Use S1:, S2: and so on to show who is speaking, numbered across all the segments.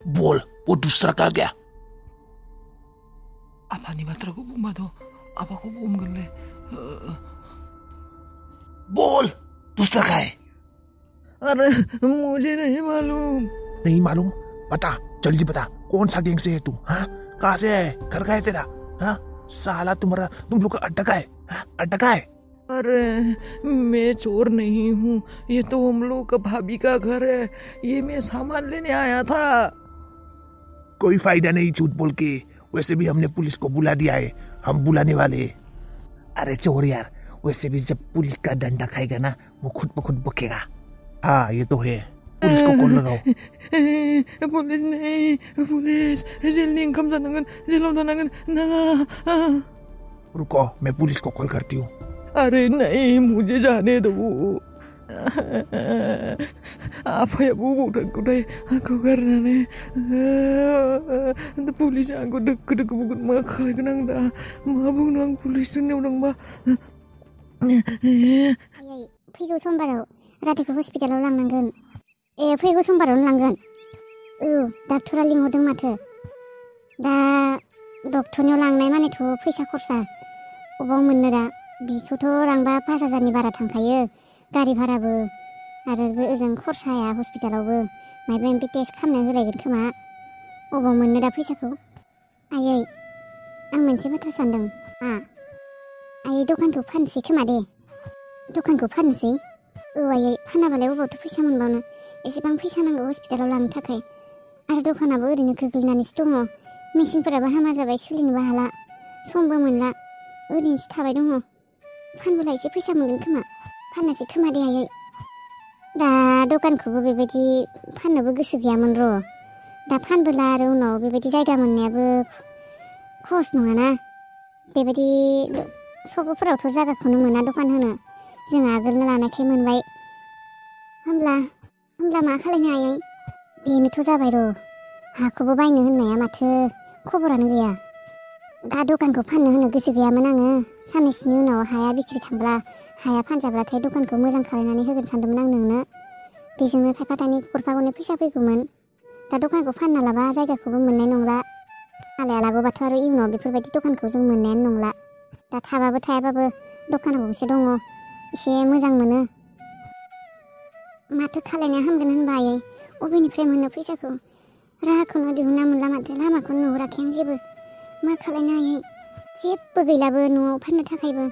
S1: बोल वो दूसरा कहाँ गया?
S2: Apaan बाथ्रा को बुंबा तो apa को बुंगन ले
S1: बोल दूसरा कहाँ है?
S2: अरे मुझे नहीं मालूम।
S1: नहीं मालूम? बता जल्दी बता, कौन सा गैंग से है तू? हाँ कहाँ से है? घर का है तेरा? हाँ साला तुम लोग का अड्डा का है? हाँ अड्डा का है?
S2: अरे मैं चोर नहीं हूँ, ये तो हम लोग का भाभी का घर है, ये मैं सामान लेने आया था।
S1: कोई फायदा नहीं झूठ बोल के, वैसे भी हमने पुलिस को बुला दिया है, हम बुलाने वाले। अरे चोर यार, वैसे भी जब पुलिस का डंडा खाएगा ना वो खुद ब खुद बकेगा। हाँ ये तो है, पुलिस को कॉल लगाओ।
S2: पुलिस नहीं, पुलिस जेल इंकम जानांगन, जेलाव जानांगन नाङा।
S1: रुको मैं पुलिस को कॉल करती हूँ।
S2: अरे नहीं मुझे जाने दो। apa ya bu aku karena police aku dek bukan makal kenang dah mabung nang police ni ulang ba
S3: फैगौ समबाराव राधिखौ हस्पिटालाव लांनांगोन। फैगौ समबारावनो लांगोन। डाक्टरा लिंहरदों माथो। दा डक्टरनियाव लांनाय मानेथ' फैसा खरसा अबाव मोननो दा। बिखौथ' रांबा 5,000नि बारा थांखायो, गारि भाराबो आरो ओजों खरसाया हस्पिटालावबो मायबा मायबि टेस्ट खालामनो होलायगोन खोमा। अबाव मोननो दा फैसाखौ? आयै आं मोनसे बाथ्रा सानदों। आयै दखानखौ फानसै खोमा दे। दखानखौ फाननोसै? आयै फानाबालाय अबावथ' फैसा मोनबावनो। एसेबां फैसा नांगौ हस्पिटालाव लांनो थाखाय। आरो दखानाबो ओरैनो गोग्लैनानैसो दङ। मेसिनफोराबो हामा जाबाय, सोलिनोबो हाला, समबो मोनला, ओरैनोसो थाबाय दङ। फानबोला एसे फैसा मोनगोन खोमा। फाननोसै खोमा दे आयै। दा दखानखौबो बेबायदि फाननोबो गोसो गैयामोन र'। दा फानबोला आरो उनाव बेबायदि जायगा मोननायाबो खहस नङाना। बेबायदि सकफोरावथ' जायगाखौनो मोना दखान होनो। जों आगोलनो लानायखाय मोनबाय। होमब्ला मा खालायनो आयै? बेनोथ' जाबाय र'। हाखौबो बायनो होननाया माथो खबरानो गैया। दा दखानखौ फाननो होनो गोसो गैयामोन आङो। साननैसोनि उनाव हाया बिक्रि थांब्ला, हाया फानजाब्लाथाय दखानखौ मोजां खालायनानै होगोन सानदोंमोन आं नोंनो। बेजोंनो थाइफा थाइनै गरफा गरनै फैसा फैगौमोन। दा दखानखौ फानना लाबा जायगाखौबो मोननाय नंला। आलाया लाबोबाथ' आरो इयुनाव बेफोरबायदि दखानखौ जों मोननायानो नंला। दा थाबाबो थायाबाबो दखान गंसे दङ, एसे मोजां मोनो। माथो खालायनाया हामगोन होनबा आयै? अबेनिफ्राय मोननो फैसाखौ? राहाखौनो दिहुनना मोनला माथो, लामाखौनो नुहुराखै आं जेबो। मा खालायनो आयै? जेबो गैलाबो न'आव फाननो थाखायबो,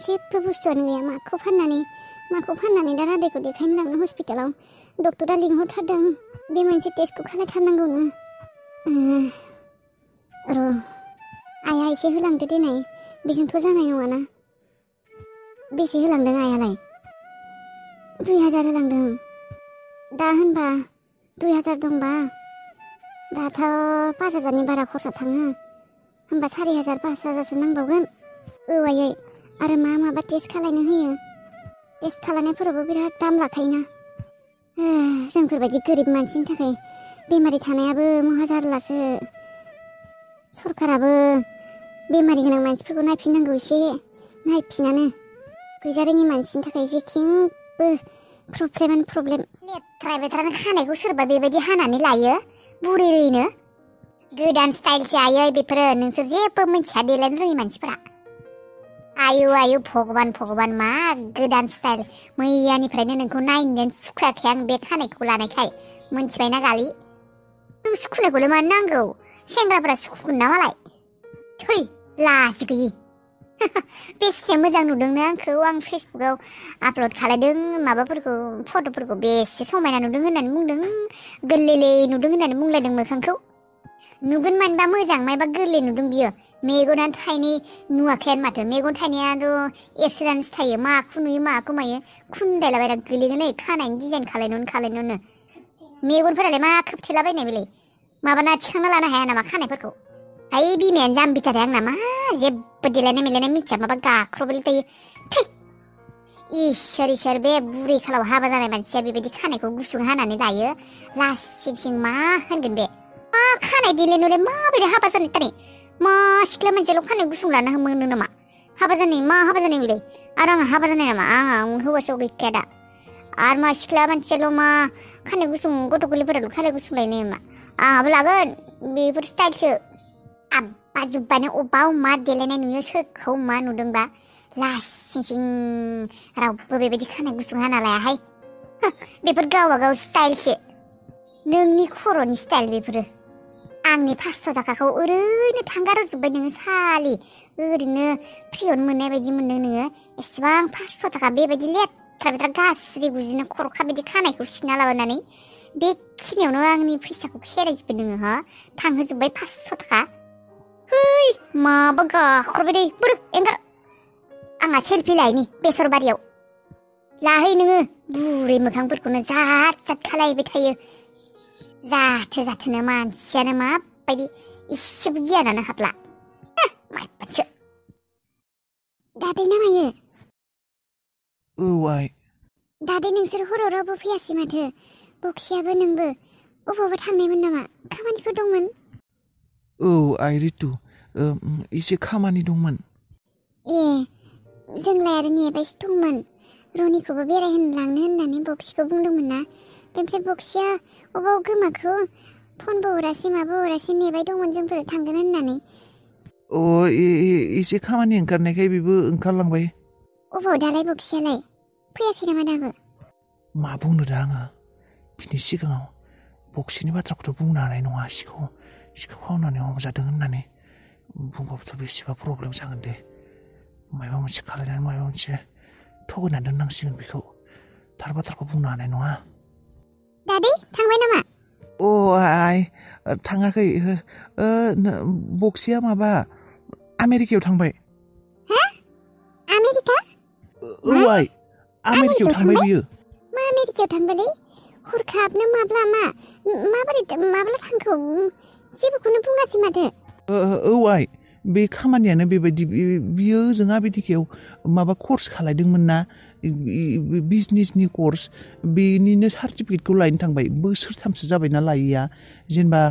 S3: जेबो बुस्थुआनो गैया। माखौ फाननानै दा रादायखौ देखायनो लांनो हस्पिटालाव? डक्टरा लिंहरथारदों, बे मोनसे टेस्टखौ खालायथारनांगौनो। र' आइया एसे होलांदो देनाय, बेजोंथ' जानाय नङाना। बेसे होलांदों आइयालाय? 2,000 होलांदों। दा होनबा 2,000 दंबा दाथ' 5,000नि बारा खरसा थाङो। होमबा 4,000 5,000सो नांबावगोन। आयै आरो माबा टेस्ट खालायनो होयो? टेस्ट खालायनायफोरावबो बिराद दाम लाखायोना। जोंफोरबायदि गोरिब मानसिनि थाखाय बेमारि थानायाबो महा जारलासो। सरकाराबो बेमारि गोनां मानसिफोरखौ नायफिननांगौ, एसे नायफिनानो। गैजारोङि मानसिनि थाखाय जेथिंबो प्रब्लेम। लेथ्रा बेथ्रानो खानायखौ सोरबा बेबायदि हानानै लायो बुरैनो। गोदान स्टाइलसो आयै बेफोरो, नोंसोर जेबो मिथिया देलायनो रोङि मानसिफोरा। आयु भगबान मा गोदान स्टाइल। मैयानिफ्रायनो नोंखौ नायनोनो सुखुयाखै आं बे खानायखौ लानायखाय, मोनथिबायना गालि? नों सुखुनायखौलाय मानो नांगौ? सेंग्राफोरा सुखुगोन ना मालाय? थै लाजि गैयि। बेसे मोजां नुदोंनो आंखौ, आं फेसबुकाव आपल'ड खालायदों माबाफोरखौ, फट'फोरखौ बेसे समायना नुदों होननानै बुंदों। गोरलै नुदों होननानै बुंलायदों मोखांखौ। नुगोन मानोबा मोजां, मायबा गोरलै नुदों बियो। मेगनानो थाइनै नुवाखैयानो माथो। मेगन थाइनायाथ' एरसोनानैसो थायो। माखौ नुयो माखौ मायो खुन्दायलाबायना गोलैगोन नै खानायनि डिजाइन खालायनोनो। मेगनफोरालाय मा खोबथेलाबायनाय बेलाय? माबाना थिखांना लानो हाया नामा खानायफोरखौ? आइ बिमायानो जाम्बिथार आंना, मा जेबो देलायनाय मेलायनाय मिथिया, माबा गाख्रबबायल' थायो। थै इसोर बे बुरै खालाव हाबा जानाय मानसिया बेबायदि खानायखौ गुसुं हानानै लायो। लासिं मा होनगोन बे? मा खानाय देलायनोलाय माबायदि हाबा जानाय थानाय? मा सिख्ला मानसियाल' खानाय गुसुं लानो मोनो नामा? हाबा जानाय बेलाय? आरो आंहा हाबा जानाय नामा? आं हौवासोआव गैखाया दा। आरो मा सिख्ला मानसियाल' मा खानाय गुसुं, गथ' गोरलैफोराल' खानाय गुसुं लायनो नामा? आंहाबो लागोन बेफोर स्टाइलसो आब्बा जुब्बानो अबाव मा देलायनाय नुयो सोरखौ मा नुदोंबा लासिं सिं रावबो बेबायदि खानाय गुसुं हाना लायाहाय बेफोर गावबागाव स्टाइलसो नोंनि खर'नि स्टाइल बेफोरो आंनि 500 थाखाखौ ओरैनो थांगारजोब्बाय नोङो सालि ओरैनो फ्रियावनो मोननाय बायदि मोनदों नोङो एसेबां 500 थाखा बेबायदि लेथ्रा बेथ्रा गाज्रि गुजिनो खर'खा बिदि खानायखौ सिना लाबोनानै बेखिनियावनो आंनि फैसाखौ खेरायजोब्बाय नोङो हा थांहोजोब्बाय 500 थाखा है माबा गाख्रबाय दे बोरो एंगार आंहा सेलफि लायनि बेसरबारियाव लाहै नोङो बुरै मोखांफोरखौनो जात जात खालायबाय थायो जाथोनो मानसियानो माबायदि इसेबो गियानानो हाबला माइबासो दादै ना मायो
S1: आइ
S3: दादै नोंसोर हराव रावबो फैयासै माथो बक्सियाबो नोंबो अबावबा थांनायमोन नामा खामानिफोर दंमोन
S1: आइ रितु एसे खामानि दंमोन
S3: ए जोंलाय आरो नेबायसो दंमोन रनिखौबो बेरायहोनो लांनो होननानै बक्सिखौ बुंदोंमोन ना बेनिफ्राय बक्सिया अबाव गोमाखो फनबो हरासै माबो हरासै नेबाय दंमोन जोंफोर थांगोन होननानै
S1: एसे खामानि ओंखारनायखाय बेबो ओंखारलांबाय
S3: अबाव दालाय बक्सियालाय फैयाखै नामा दाबो
S1: मा बुंनो दा आङो बिनि सिगाङाव बक्सिनि बाथ्राखौथ' बुंनो हानाय नङा सिखौ खावनानै हमजादों होननानै बुंबाबोथ' बेसेबा प्रब्लेम जागोन दे माबा मोनसे खालायनानै माबा मोनसे थगायनानै दोननांसिगोन बेखौ थार बाथ्राखौ बुंनो हानाय नङा
S3: दादै थांबाय नामा
S1: आइ थाङाखै बक्सिया माबा आमेरिकायाव थांबाय
S3: हा आमेरिका
S1: आइ आमेरिकायाव थांबाय बियो
S3: मा आमेरिकायाव थांबायलै हरखाबनो माबोरै माब्ला थांखो जेबोखौनो बुङासै माथो
S1: आइ बे खामानियानो बेबायदि बियो ओजों आमेरिकायाव माबा कर्स खालायदोंमोन ना बिजनेसनि कर्स बेनिनो सार्टिफिकेटखौ लायनो थांबाय बोसोरथामसो जाबायना लायैया जेनेबा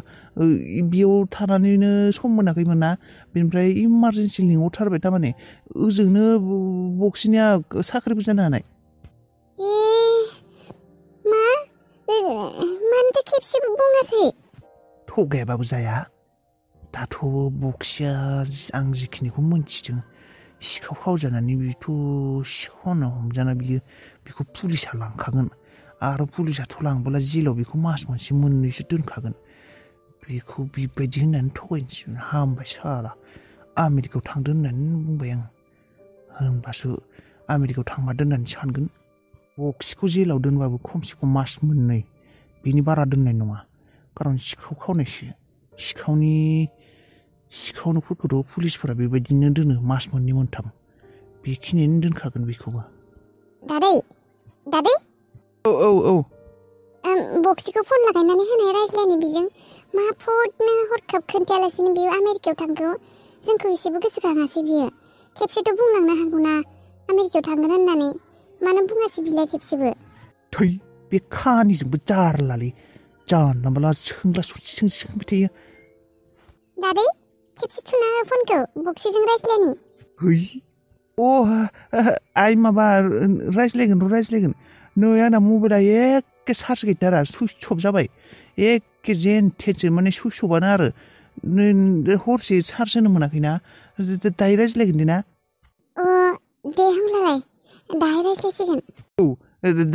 S1: बेयाव थानानैनो सम मोनाखैमोन ना बेनिफ्राय इमारजेन्सि लिंहरथारबाय थारमाने ओजोंनो बक्सिनिया साख्रिबो जानो हानाय
S3: मानोथो खेबसेबो बुङासै
S1: थगायाबाबो जाया दाथ' बक्सिया आं जिखिनिखौ मोनथिदों सिखाव खावजानानै बेथ' सिखावनो हमजाना बेखौ पुलिसा लांखागोन आरो पुलिसाथ' लांबोला जेलाव बेखौ मास मोनसे मोननैसो दोनखागोन बेखौ बेबायदि होननानै थगायनोसै हामबाय साला आमेरिकायाव थांदों होननानै बुंबाय आं होनबासो आमेरिकायाव थांमारदों होननानै सानगोन बक्सिखौ जेलाव दोनबाबो खमसे खम मास मोननै बिनि बारा दोननाय नङा खारन सिखाव खावनायसो सिखावनोफोरखौथ' पुलिसफोरा बेबायदिनो दोनो मास मोननै मोनथाम बेखिनियानो दोनखागोन बेखौबो
S3: दादै
S1: औ
S3: बक्सिखौ फन लागायनानै होनाय रायज्लायनो बिजों मा फटनो हरखाब खोन्थायालासिनो बियो आमेरिकायाव थांगौ जोंखौ एसेबो गोसोखाङासै बियो खेबसेथ' बुंलांनो हागौना आमेरिकायाव थांगोन होननानै मानो बुङासै बिलाय खेबसेबो
S1: थै बे खानिजोंबो जारलालै जानला मोनला सोंबाय थायो
S3: दादै खेबसे थुना हो फनखौ बक्सिजों रायज्लायनि
S1: है आइ माबा रायज्लायगोन नै आंना मबाइला एखे चार्ज गैथारा सुइच अफ जाबाय एखे जेनथेनसो माने सुइच अफआनो आरो हरसे चार्ज होनो मोनाखैना दायो रायज्लायगोन दे ना
S3: दे होमब्लालाय दाहाय रायज्लायसिगोन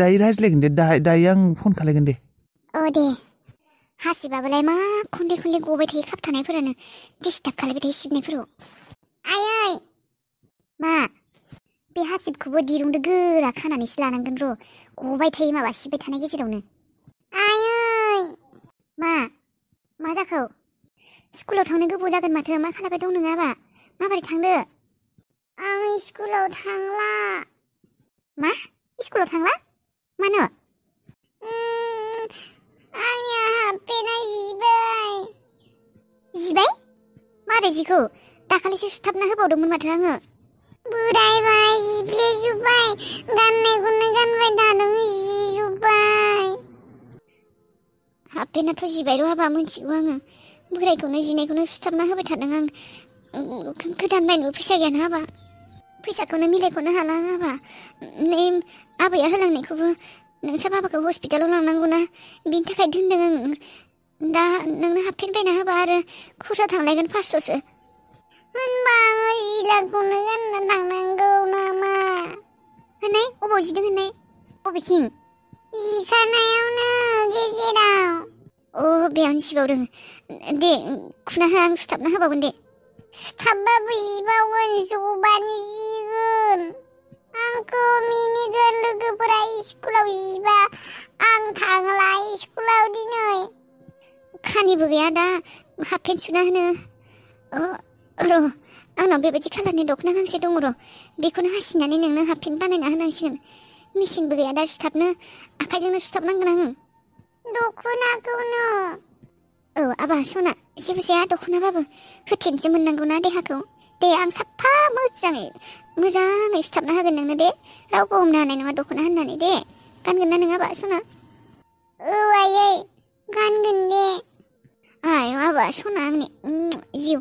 S1: दायो रायज्लायगोन दे दायो आं फन खालायगोन दे
S3: दे हासिबाबोलाय मा खनले गबाय थायो खाबथानायफोरानो डिस्टार्ब खालायबाय थायो सिबनायफोराव आयै मा बे हासिबखौबो दिरुंदो गोरा खानानैसो लानांगोन र' गबाय थायो माबा सिबबाय थानाय गेजेरावनो आयै मा जाखो स्कुलाव थांनो गोबाव जागोन माथो मा खालामबाय दं नोङाबा माबोरै थांदो आं स्कुलाव थांला मा स्कुलाव थांला मानो आंनि हाफपेन्टआ जिबाय मारै जिखौ दाखालिसो सुथाबना होबावदोंमोन माथो आङो बोरायबाय जिब्लेजोब्बाय गाननायखौनो गानबाय थादों जिजोब्बाय हाफपेन्टआथ' जिबायल' हाबा मोनथिगौ आङो बोरायखौनो जिनायखौनो सुथाबना होबाय थादों आं गोदान बायनोबो फैसा गैयानो हाबा फैसाखौनो मिलायखौनो हाला हाबा नै आबैया होलांनायखौबो नोंसा बाबाखौ हस्पिटालाव लांनांगौना बिनि थाखाय दोनदों आं दा नोंनो हाफपेन बायना होबा आरो खरसा थांलायगोन 500सो होनबा आङो जिलाखौनो गानना थांनांगौ नामा होननाय अबाव जिदों होननाय बबेथिं जिखानायावनो गेजेराव बेयावनो सिबावदों दे खुना हो आं सुथाबना होबावगोन दे सुथाबबाबो जिबावगोन जबानो जिगोन आंखौ मिनिगोन लोगोफोरा स्कुलाव जिबा आं थांला स्कुलाव दिनै खानिबो गैया दा हाफपेन सुना होनो र' आंनाव बेबायदि खालारनि दख'ना गांसे दङ र' बेखौनो हासिनानै नोंनो हाफपेन बानायना होनांसिगोन मेचिनबो गैया दा सुथाबनो आखाइजोंनो सुथाबनांगोन आं दख'नाखौनो आबा सना जेबो जाया दख'नाबाबो होथेनसो मोननांगौना देहाखौ दे आं साफा मोजाङै सुथाबना होगोन नोंनो दे रावबो हमनो हानाय नङा दख'ना होननानै दे गानगोन ना नोङा आबा सना आयै गानगोन दे आबा सना आंनि जिउ